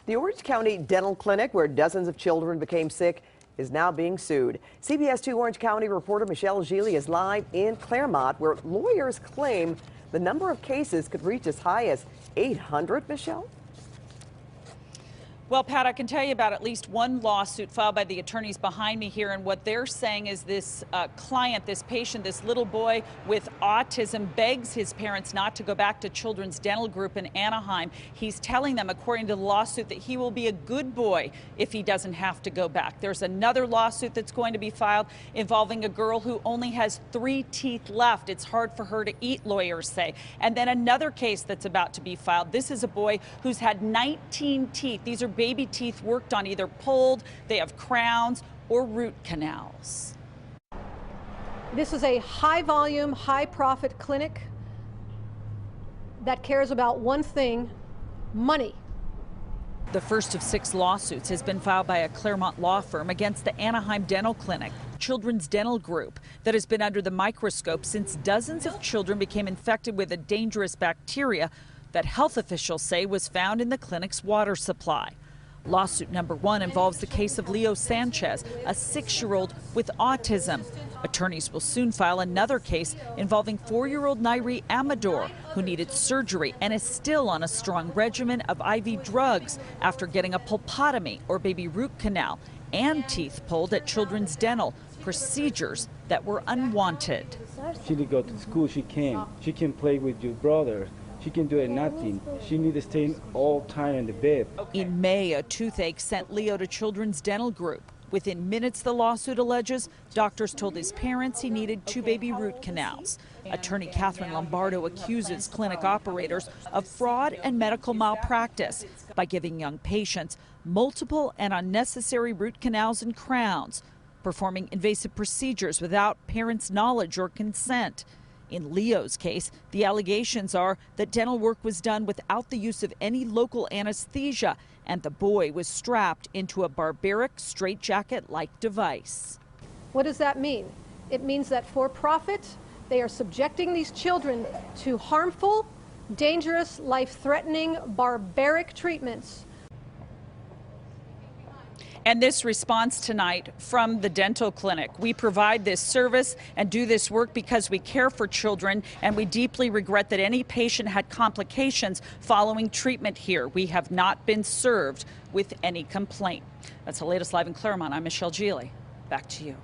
The Orange County Dental Clinic, where dozens of children became sick, is now being sued. CBS 2 Orange County reporter Michele Gile is live in Claremont, where lawyers claim the number of cases could reach as high as 800, Michele? Well, Pat, I can tell you about at least one lawsuit filed by the attorneys behind me here, and what they're saying is this client, this patient, this little boy with autism begs his parents not to go back to Children's Dental Group in Anaheim. He's telling them, according to the lawsuit, that he will be a good boy if he doesn't have to go back. There's another lawsuit that's going to be filed involving a girl who only has 3 teeth left. It's hard for her to eat, lawyers say. And then another case that's about to be filed. This is a boy who's had 19 teeth. These are baby teeth worked on, either pulled, they have crowns, or root canals. This is a high volume, high profit clinic that cares about one thing: money. The first of 6 lawsuits has been filed by a Claremont law firm against the Anaheim Dental Clinic, Children's Dental Group, that has been under the microscope since dozens of children became infected with a dangerous bacteria that health officials say was found in the clinic's water supply. Lawsuit number 1 involves the case of Leo Sanchez, a 6-year-old with autism. Attorneys will soon file another case involving 4-year-old Nairi Amador, who needed surgery and is still on a strong regimen of IV drugs after getting a pulpotomy or baby root canal and teeth pulled at Children's Dental, procedures that were unwanted. She didn't go to school, she can play with your brother. She can do nothing. She needs to stay all time in the bed. In May, a toothache sent Leo to Children's Dental Group. Within minutes, the lawsuit alleges, doctors told his parents he needed 2 baby root canals. Attorney Catherine Lombardo accuses clinic operators of fraud and medical malpractice by giving young patients multiple and unnecessary root canals and crowns, performing invasive procedures without parents' knowledge or consent. In Leo's case, the allegations are that dental work was done without the use of any local anesthesia, and the boy was strapped into a barbaric straitjacket-like device. What does that mean? It means that for profit, they are subjecting these children to harmful, dangerous, life-threatening, barbaric treatments. And this response tonight from the dental clinic. We provide this service and do this work because we care for children, and we deeply regret that any patient had complications following treatment here. We have not been served with any complaint. That's the latest live in Claremont. I'm Michele Gile. Back to you.